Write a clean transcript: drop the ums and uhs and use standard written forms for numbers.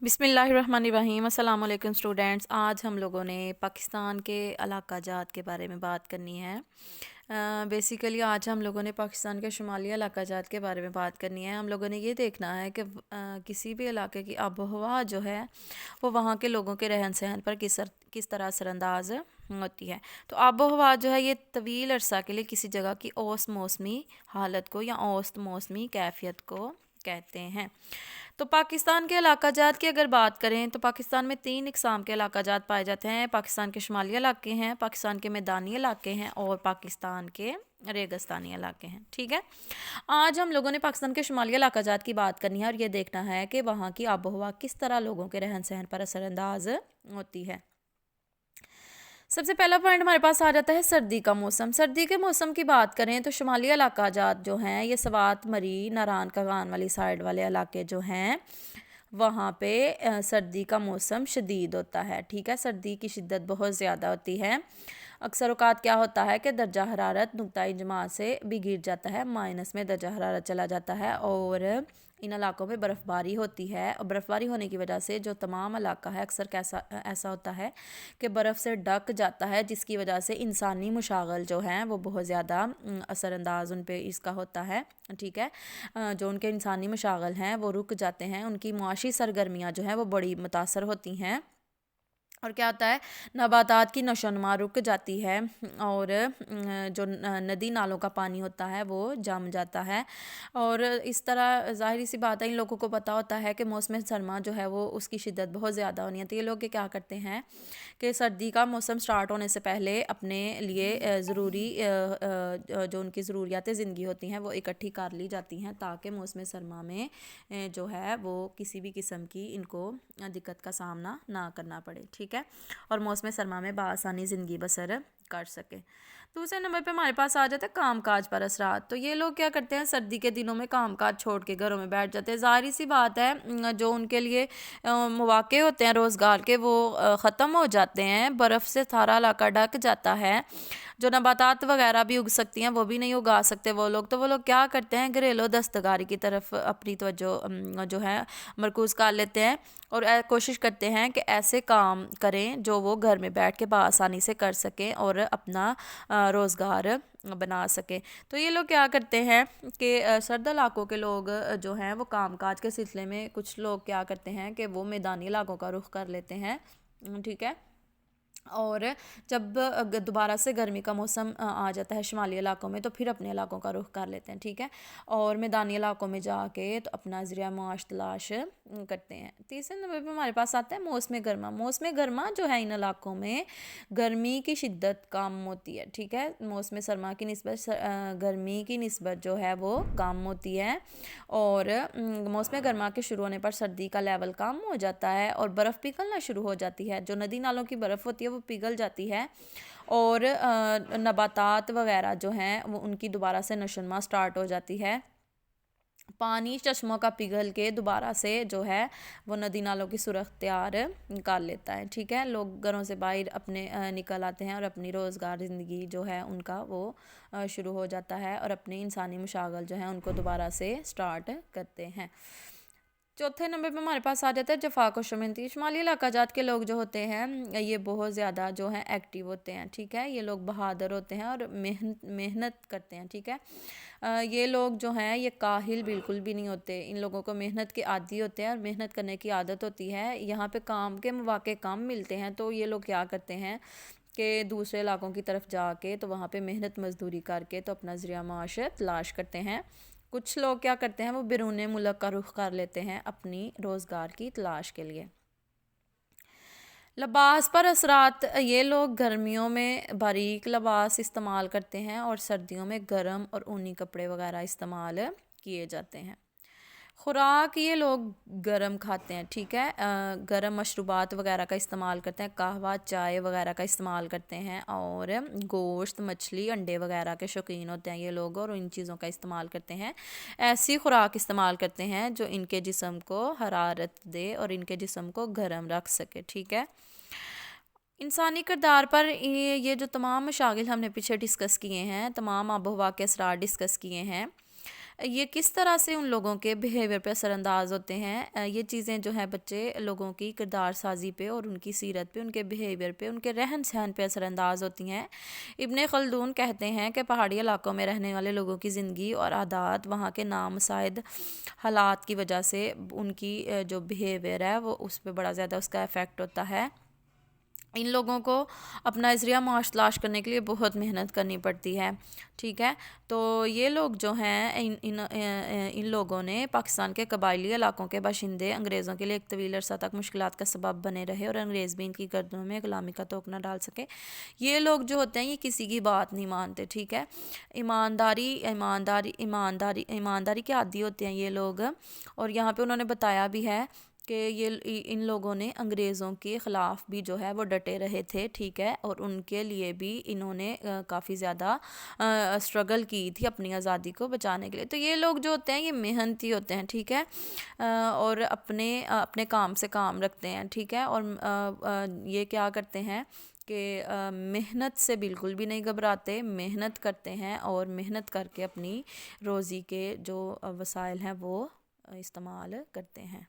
بسم اللہ الرحمن الرحیم۔ السلام علیکم اسٹوڈینٹس، آج ہم لوگوں نے پاکستان کے علاقہ جات کے بارے میں بات کرنی ہے۔ بیسیکلی آج ہم لوگوں نے پاکستان کے شمالی علاقہ جات کے بارے میں بات کرنی ہے۔ ہم لوگوں نے یہ دیکھنا ہے کہ کسی بھی علاقے کی آب و ہوا جو ہے وہ وہاں کے لوگوں کے رہن سہن پر کس طرح اثر انداز ہوتی ہے۔ تو آب و ہوا جو ہے یہ طویل عرصہ کے لیے کسی جگہ کی اوسط موسمی حالت کو یا اوسط موسمی کیفیت کو کہتے ہیں۔ تو پاکستان کے علاقہ جات کی اگر بات کریں تو پاکستان میں 3 اقسام کے علاقہ جات پائے جاتے ہیں۔ پاکستان کے شمالی علاقے ہیں، پاکستان کے میدانی علاقے ہیں اور پاکستان کے ریگستانی علاقے ہیں، ٹھیک ہے۔ آج ہم لوگوں نے پاکستان کے شمالی علاقہ جات کی بات کرنی ہے اور یہ دیکھنا ہے کہ وہاں کی آب و ہوا کس طرح لوگوں کے رہن سہن پر اثر انداز ہوتی ہے۔ سب سے پہلا پوائنٹ ہمارے پاس آ جاتا ہے سردی کا موسم۔ سردی کے موسم کی بات کریں تو شمالی علاقہ جات جو ہیں یہ سوات، مری، ناران کاغان والی سائڈ والے علاقے جو ہیں وہاں پہ سردی کا موسم شدید ہوتا ہے، ٹھیک ہے۔ سردی کی شدت بہت زیادہ ہوتی ہے۔ اکثر اوقات کیا ہوتا ہے کہ درجہ حرارت نقطۂ جماع سے بھی گر جاتا ہے، مائنس میں درجہ حرارت چلا جاتا ہے اور ان علاقوں میں برف باری ہوتی ہے، اور برف باری ہونے کی وجہ سے جو تمام علاقہ ہے اکثر ایسا ہوتا ہے کہ برف سے ڈھک جاتا ہے، جس کی وجہ سے انسانی مشاغل جو ہیں وہ بہت زیادہ اثر انداز ان پہ اس کا ہوتا ہے، ٹھیک ہے۔ جو ان کے انسانی مشاغل ہیں وہ رک جاتے ہیں، ان کی معاشی سرگرمیاں جو ہیں وہ بڑی متاثر ہوتی ہیں، اور کیا ہوتا ہے نباتات کی نشو و نما رک جاتی ہے اور جو ندی نالوں کا پانی ہوتا ہے وہ جم جاتا ہے، اور اس طرح ظاہری سی بات ہے ان لوگوں کو پتہ ہوتا ہے کہ موسم سرما جو ہے وہ اس کی شدت بہت زیادہ ہونی ہے، تو یہ لوگ کیا کرتے ہیں کہ سردی کا موسم سٹارٹ ہونے سے پہلے اپنے لیے ضروری جو ان کی ضروریات زندگی ہوتی ہیں وہ اکٹھی کر لی جاتی ہیں، تاکہ موسم سرما میں جو ہے وہ کسی بھی قسم کی ان کو دقت کا سامنا نہ کرنا پڑے، ٹھیک ہے، اور موسم سرما میں بآسانی زندگی بسر کر سکے۔ دوسرے نمبر پہ ہمارے پاس آ جاتا ہے کام کاج پر اثرات۔ تو یہ لوگ کیا کرتے ہیں سردی کے دنوں میں کام کاج چھوڑ کے گھروں میں بیٹھ جاتے ہیں۔ ظاہری سی بات ہے جو ان کے لیے مواقع ہوتے ہیں روزگار کے وہ ختم ہو جاتے ہیں، برف سے سارا علاقہ ڈھک جاتا ہے، جو نباتات وغیرہ بھی اگ سکتی ہیں وہ بھی نہیں اگا سکتے وہ لوگ، تو وہ لوگ کیا کرتے ہیں گھریلو دستکاری کی طرف اپنی توجہ جو ہے مرکوز کر لیتے ہیں، اور کوشش کرتے ہیں کہ ایسے کام کریں جو وہ گھر میں بیٹھ کے بآسانی سے کر سکیں اور اپنا روزگار بنا سکیں۔ تو یہ لوگ کیا کرتے ہیں کہ سرد علاقوں کے لوگ جو ہیں وہ کام کاج کے سلسلے میں کچھ لوگ کیا کرتے ہیں کہ وہ میدانی علاقوں کا رخ کر لیتے ہیں، ٹھیک ہے، اور جب دوبارہ سے گرمی کا موسم آ جاتا ہے شمالی علاقوں میں تو پھر اپنے علاقوں کا رخ کر لیتے ہیں، ٹھیک ہے، اور میدانی علاقوں میں جا کے تو اپنا ذریعہ معاش تلاش کرتے ہیں۔ تیسرے نمبر پہ ہمارے پاس آتا ہے موسم گرما۔ موسم گرما جو ہے ان علاقوں میں گرمی کی شدت کم ہوتی ہے، ٹھیک ہے، موسم سرما کی نسبت گرمی کی نسبت جو ہے وہ کم ہوتی ہے، اور موسم گرما کے شروع ہونے پر سردی کا لیول کم ہو جاتا ہے اور برف پگھلنا شروع ہو جاتی ہے، جو ندی نالوں کی برف ہوتی ہے وہ پگھل جاتی ہے، اور نباتات وغیرہ جو ہیں وہ ان کی دوبارہ سے نشو و نما سٹارٹ ہو جاتی ہے، پانی چشموں کا پگھل کے دوبارہ سے جو ہے وہ ندی نالوں کی سرخ اختیار کر لیتا ہے، ٹھیک ہے، لوگ گھروں سے باہر اپنے نکل آتے ہیں اور اپنی روزگار زندگی جو ہے ان کا وہ شروع ہو جاتا ہے، اور اپنے انسانی مشاغل جو ہیں ان کو دوبارہ سے سٹارٹ کرتے ہیں۔ چوتھے نمبر پہ ہمارے پاس آ جاتا ہے جفاق و شمندی۔ شمالی علاقہ جات کے لوگ جو ہوتے ہیں یہ بہت زیادہ جو ہیں ایکٹیو ہوتے ہیں، ٹھیک ہے، یہ لوگ بہادر ہوتے ہیں اور محنت کرتے ہیں، ٹھیک ہے، یہ لوگ جو ہیں یہ کاہل بالکل بھی نہیں ہوتے، ان لوگوں کو محنت کے عادی ہوتے ہیں اور محنت کرنے کی عادت ہوتی ہے۔ یہاں پہ کام کے مواقع کم ملتے ہیں تو یہ لوگ کیا کرتے ہیں کہ دوسرے علاقوں کی طرف جا کے تو وہاں پہ محنت مزدوری کر کے تو اپنا ذریعہ معاش تلاش کرتے ہیں۔ کچھ لوگ کیا کرتے ہیں وہ بیرون ملک کا رخ کر لیتے ہیں اپنی روزگار کی تلاش کے لیے۔ لباس پر اثرات، یہ لوگ گرمیوں میں باریک لباس استعمال کرتے ہیں اور سردیوں میں گرم اور اونی کپڑے وغیرہ استعمال کیے جاتے ہیں۔ خوراک، یہ لوگ گرم کھاتے ہیں، ٹھیک ہے، گرم مشروبات وغیرہ کا استعمال کرتے ہیں، قہوہ چائے وغیرہ کا استعمال کرتے ہیں، اور گوشت مچھلی انڈے وغیرہ کے شوقین ہوتے ہیں یہ لوگ اور ان چیزوں کا استعمال کرتے ہیں۔ ایسی خوراک استعمال کرتے ہیں جو ان کے جسم کو حرارت دے اور ان کے جسم کو گرم رکھ سکے، ٹھیک ہے۔ انسانی کردار پر یہ جو تمام مشاغل ہم نے پیچھے ڈسکس کیے ہیں، تمام آب و ہوا کے اثرات ڈسکس کیے ہیں، یہ کس طرح سے ان لوگوں کے بیہیویئر پہ اثر انداز ہوتے ہیں، یہ چیزیں جو ہیں بچے لوگوں کی کردار سازی پہ اور ان کی سیرت پہ، ان کے بیہیویئر پہ، ان کے رہن سہن پہ اثر انداز ہوتی ہیں۔ ابن خلدون کہتے ہیں کہ پہاڑی علاقوں میں رہنے والے لوگوں کی زندگی اور عادات، وہاں کے نامساعد حالات کی وجہ سے ان کی جو بیہیویئر ہے وہ اس پہ بڑا زیادہ اس کا افیکٹ ہوتا ہے۔ ان لوگوں کو اپنا ذریعہ معاش تلاش کرنے کے لیے بہت محنت کرنی پڑتی ہے، ٹھیک ہے۔ تو یہ لوگ جو ہیں ان لوگوں نے پاکستان کے قبائلی علاقوں کے باشندے انگریزوں کے لیے ایک طویل عرصہ تک مشکلات کا سبب بنے رہے اور انگریز بھی ان کی گردنوں میں غلامی کا طوق نہ ڈال سکے۔ یہ لوگ جو ہوتے ہیں یہ کسی کی بات نہیں مانتے، ٹھیک ہے۔ ایمانداری کے عادی ہوتے ہیں یہ لوگ، اور یہاں پہ انہوں نے بتایا بھی ہے کہ ان لوگوں نے انگریزوں کے خلاف بھی جو ہے وہ ڈٹے رہے تھے، ٹھیک ہے، اور ان کے لیے بھی انہوں نے کافی زیادہ اسٹرگل کی تھی اپنی آزادی کو بچانے کے لیے۔ تو یہ لوگ جو ہوتے ہیں یہ محنتی ہوتے ہیں، ٹھیک ہے، اور اپنے کام سے کام رکھتے ہیں، ٹھیک ہے، اور یہ کیا کرتے ہیں کہ محنت سے بالکل بھی نہیں گھبراتے، محنت کرتے ہیں اور محنت کر کے اپنی روزی کے جو وسائل ہیں وہ استعمال کرتے ہیں۔